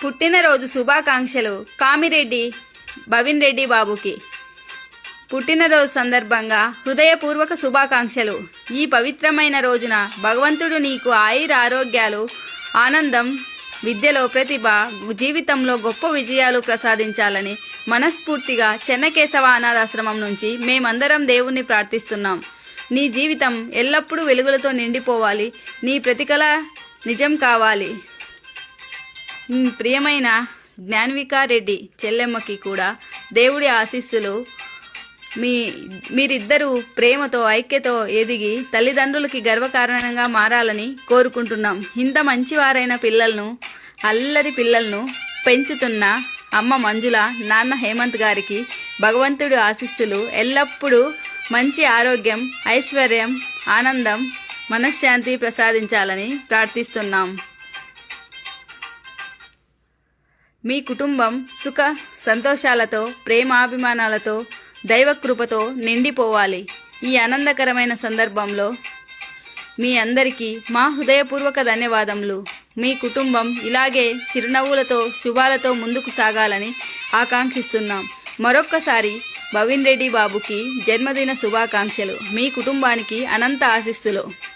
పుట్టినరోజు శుభాకాంక్షలు కామిరెడ్డి భవిన్ రెడ్డి బాబుకి. పుట్టినరోజు సందర్భంగా హృదయపూర్వక శుభాకాంక్షలు. ఈ పవిత్రమైన రోజున భగవంతుడు నీకు ఆయుర ఆరోగ్యాలు, ఆనందం, విద్యలో ప్రతిభ, జీవితంలో గొప్ప విజయాలు ప్రసాదించాలని మనస్ఫూర్తిగా చెన్నకేశవ అనాథాశ్రమం నుంచి మేమందరం దేవుణ్ణి ప్రార్థిస్తున్నాం. నీ జీవితం ఎల్లప్పుడూ వెలుగులతో నిండిపోవాలి. నీ ప్రతికల నిజం కావాలి. ప్రియమైన జ్ఞాన్వికారెడ్డి చెల్లెమ్మకి కూడా దేవుడి ఆశీస్సులు. మీరిద్దరూ ప్రేమతో ఐక్యతో ఎదిగి తల్లిదండ్రులకి గర్వకారణంగా మారాలని కోరుకుంటున్నాం. ఇంత మంచివారైన పిల్లలను, అల్లరి పిల్లలను పెంచుతున్న అమ్మ మంజుల, నాన్న హేమంత్ గారికి భగవంతుడి ఆశీస్సులు. ఎల్లప్పుడూ మంచి ఆరోగ్యం, ఐశ్వర్యం, ఆనందం, మనశ్శాంతి ప్రసాదించాలని ప్రార్థిస్తున్నాం. మీ కుటుంబం సుఖ సంతోషాలతో, ప్రేమాభిమానాలతో, దైవకృపతో నిండిపోవాలి. ఈ ఆనందకరమైన సందర్భంలో మీ అందరికీ మా హృదయపూర్వక ధన్యవాదములు. మీ కుటుంబం ఇలాగే చిరునవ్వులతో, శుభాలతో ముందుకు సాగాలని ఆకాంక్షిస్తున్నాం. మరొక్కసారి భవిన్ రెడ్డి బాబుకి జన్మదిన శుభాకాంక్షలు. మీ కుటుంబానికి అనంత ఆశీస్సులు.